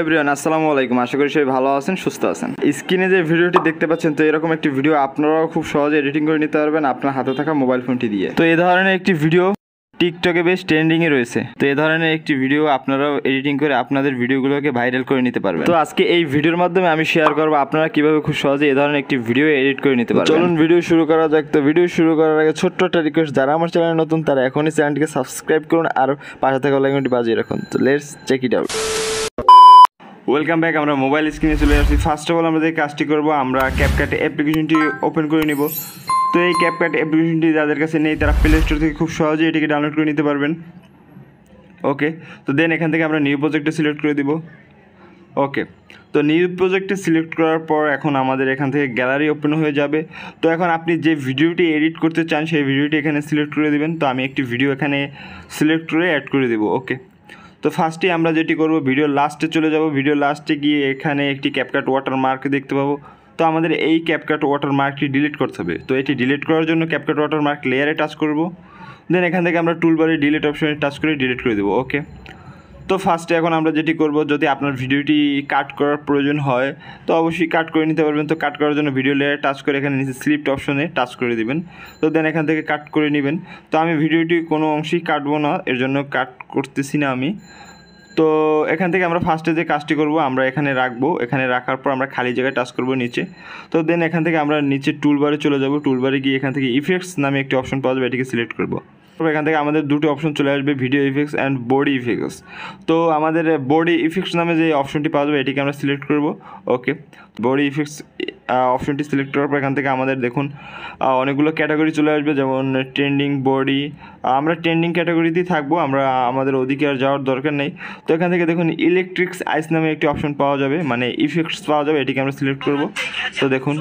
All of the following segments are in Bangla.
এভরিওয়ান আসসালামু আলাইকুম, আশা করি সবাই ভালো আছেন, সুস্থ আছেন। স্ক্রিনে যে ভিডিওটি দেখতে পাচ্ছেন, তো এরকম একটি ভিডিও আপনারাও খুব সহজে এডিটিং করে নিতে পারবেন আপনার হাতে থাকা মোবাইল ফোনটি দিয়ে। তো এই ধরনের একটি ভিডিও টিকটকে বেশ ট্রেন্ডিংয়ে রয়েছে। তো এই ধরনের একটি ভিডিও আপনারাও এডিটিং করে আপনাদের ভিডিওগুলোকে ভাইরাল করে নিতে পারবেন। তো আজকে এই ভিডিওর মাধ্যমে আমি শেয়ার করবো আপনারা কিভাবে খুব সহজে এই ধরনের একটি ভিডিও এডিট করে নিতে পারবেন। চলুন ভিডিও শুরু করা যাক। তো ভিডিও শুরু করার আগে ছোট্ট একটা রিকোয়েস্ট, যারা আমার চ্যানেলে নতুন তারা এখনই চ্যানেলটিকে সাবস্ক্রাইব করুন আর পাশে থাকা বেল আইকনটি বাজিয়ে রাখুন। তো let's check it out. Welcome back. আমরা মোবাইল স্ক্রিনে চলে আসছি। ফার্স্ট অফ অল আমরা যে কাজটি করবো, আমরা ক্যাপকাট অ্যাপ্লিকেশনটি ওপেন করে নিব। তো এই ক্যাপকাট অ্যাপ্লিকেশনটি যাদের কাছে নেই তারা প্লে স্টোর থেকে খুব সহজেই এটিকে ডাউনলোড করে নিতে পারবেন। ওকে, তো দেন এখান থেকে আমরা নিউ প্রজেক্টে সিলেক্ট করে দিব। ওকে, তো নিউ প্রজেক্টে সিলেক্ট করার পর এখন আমাদের এখান থেকে গ্যালারি ওপেন হয়ে যাবে। তো এখন আপনি যে ভিডিওটি এডিট করতে চান সেই ভিডিওটি এখানে সিলেক্ট করে দেবেন। তো আমি একটি ভিডিও এখানে সিলেক্ট করে অ্যাড করে দেবো। ওকে, তো ফার্স্টে আমরা যেটি করব, ভিডিও লাস্টে চলে যাব। ভিডিও লাস্টে গিয়ে এখানে একটি ক্যাপকাট ওয়াটারমার্ক দেখতে পাবো। তো আমাদের এই ক্যাপকাট ওয়াটারমার্কটি ডিলিট করতে হবে। তো এটি ডিলিট করার জন্য ক্যাপকাট ওয়াটারমার্ক লেয়ারে টাচ করব। দেন এখান থেকে আমরা টুলবারে ডিলিট অপশনে টাচ করে ডিলিট করে দেবো। ওকে, তো ফার্স্টে এখন আমরা যেটি করব, যদি আপনার ভিডিওটি কাট করার প্রয়োজন হয় তো অবশ্যই কাট করে নিতে পারবেন। তো কাট করার জন্য ভিডিও লেয়ারে টাচ করে এখানে নিচে স্লিপ্ট অপশনে টাচ করে দিবেন। তো দেন এখান থেকে কাট করে নেবেন। তো আমি ভিডিওটি কোনো অংশেই কাটবো না, এর জন্য কাট করতেছি না আমি। তো এখান থেকে আমরা ফার্স্টে যে কাজটি করব, আমরা এখানে রাখবো। এখানে রাখার পর আমরা খালি জায়গায় টাচ করব নিচে। তো দেন এখান থেকে আমরা নিচে টুলবারে চলে যাব। টুলবারে গিয়ে এখান থেকে ইফেক্টস নামে একটি অপশন পাওয়া যাবে, এটিকে সিলেক্ট করব। এখান থেকে আমাদের দুটো অপশন চলে আসবে, video effects and body effects. তো আমাদের বডি ইফেক্টস নামে যে অপশনটি পাওয়া যাবে এটিকে আমরা সিলেক্ট করব। ওকে, বডি ইফেক্টস অপশনটি সিলেক্ট করার পর এখান থেকে আমাদের দেখুন অনেকগুলো ক্যাটাগরি চলে আসবে, যেমন ট্রেন্ডিং, বডি। আমরা ট্রেন্ডিং ক্যাটাগরিতেই থাকবো, আমরা আমাদের ওদিকে আর যাওয়ার দরকার নেই। তো এখান থেকে দেখুন ইলেকট্রিক্স আইস নামে একটি অপশন পাওয়া যাবে, মানে ইফেক্টস পাওয়া যাবে, এটিকে আমরা সিলেক্ট করব। তো দেখুন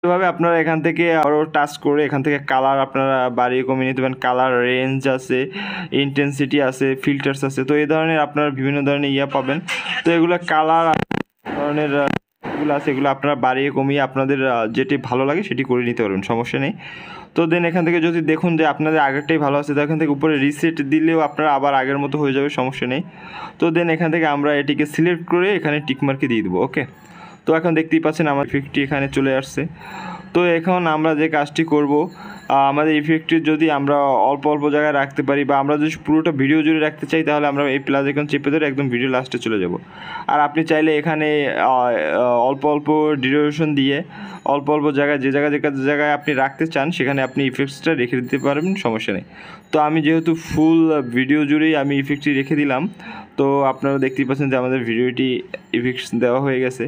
এভাবে আপনারা এখান থেকে আরও টাচ করে এখান থেকে কালার আপনারা বাড়িয়ে কমিয়ে নিতে পারেন। কালার রেঞ্জ আছে, ইন্টেন্সিটি আছে, ফিল্টার্স আছে। তো এই ধরনের আপনারা বিভিন্ন ধরনের পাবেন। তো এগুলো কালার ধরনের এগুলো আছে, এগুলো আপনারা বাড়িয়ে কমিয়ে আপনাদের যেটি ভালো লাগে সেটি করে নিতে পারবেন, সমস্যা নেই। তো দেন এখান থেকে যদি দেখুন যে আপনাদের আগেরটাই ভালো আছে, তো এখান থেকে উপরে রিসেট দিলেও আপনারা আবার আগের মতো হয়ে যাবে, সমস্যা নেই। তো দেন এখান থেকে আমরা এটিকে সিলেক্ট করে এখানে টিকমার্কে দিয়ে দেবো। ওকে, তো এখন দেখতেই পাচ্ছেন আমার ইফেক্টটি এখানে চলে আসছে। তো এখন আমরা যে কাজটি করব, আমাদের ইফেক্টটি যদি আমরা অল্প অল্প জায়গায় রাখতে পারি বা আমরা যদি পুরোটা ভিডিও জুড়ে রাখতে চাই, তাহলে আমরা এই প্লাস এখন চেপে ধরে একদম ভিডিও লাস্টে চলে যাব। আর আপনি চাইলে এখানে অল্প অল্প ডিউরেশন দিয়ে অল্প অল্প জায়গায় যে জায়গায় আপনি রাখতে চান সেখানে আপনি ইফেক্টসটা রেখে দিতে পারবেন, সমস্যা নেই। তো আমি যেহেতু ফুল ভিডিও জুড়েই আমি ইফেক্টটি রেখে দিলাম, তো আপনারা দেখতেই পাচ্ছেন যে আমাদের ভিডিওটি ইফেক্টস দেওয়া হয়ে গেছে।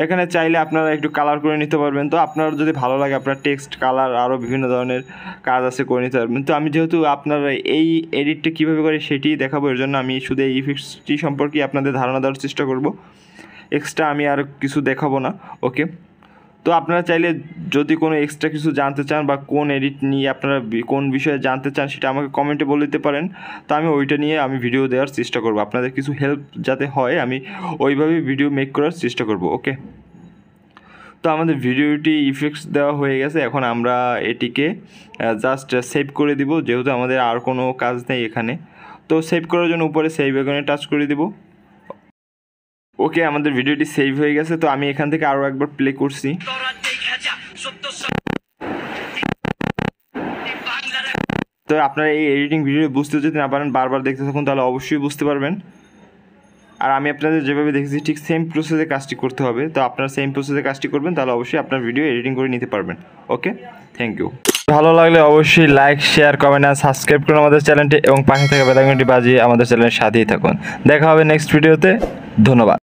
এখানে চাইলে আপনারা একটু কালার করে নিতে পারবেন। তো আপনার যদি ভালো লাগে আপনার টেক্সট, কালার, আরও বিভিন্ন ধরনের কাজ আছে করে নিতে পারবেন। তো আমি যেহেতু আপনারা এই এডিটটা কীভাবে করে সেটি দেখাবো, এর জন্য আমি শুধু এই ইফেক্টসটি সম্পর্কে আপনাদের ধারণা দেওয়ার চেষ্টা করব, এক্সট্রা আমি আর কিছু দেখাবো না। ওকে, তো আপনারা চাইলে যদি কোনো এক্সট্রা কিছু জানতে চান বা কোন এডিট নিয়ে আপনারা কোন বিষয়ে জানতে চান সেটা আমাকে কমেন্টে বলে দিতে পারেন। তো আমি ওইটা নিয়ে আমি ভিডিও দেওয়ার চেষ্টা করব, আপনাদের কিছু হেল্প যাতে হয় আমি ওইভাবেই ভিডিও মেক করার চেষ্টা করব। ওকে, তো আমাদের ভিডিওটি ইফেক্টস দেওয়া হয়ে গেছে। এখন আমরা এটিকে জাস্ট সেভ করে দিব, যেহেতু আমাদের আর কোনো কাজ নেই এখানে। তো সেভ করার জন্য উপরে সেভ আইকনে টাচ করে দিব। ওকে, আমাদের ভিডিওটি সেভ হয়ে গেছে। তো আমি এখান থেকে আরও একবার প্লে করছি। তো আপনারা এই এডিটিং ভিডিও বুঝতে যদি না পারেন, বারবার দেখতে থাকুন, তাহলে অবশ্যই বুঝতে পারবেন। আর আমি আপনাদের যেভাবে দেখেছি ঠিক সেম প্রসেসে কাজটি করতে হবে। তো আপনারা সেম প্রসেসে কাজটি করবেন, তাহলে অবশ্যই আপনার ভিডিও এডিটিং করে নিতে পারবেন। ওকে, থ্যাংক ইউ। ভালো লাগলে অবশ্যই লাইক, শেয়ার, কমেন্ট আর সাবস্ক্রাইব করুন আমাদের চ্যানেলটি এবং পাশে থাকা বেল আইকনটি বাজিয়ে আমাদের চ্যানেলের সাথেই থাকুন। দেখা হবে নেক্সট ভিডিওতে। ধন্যবাদ।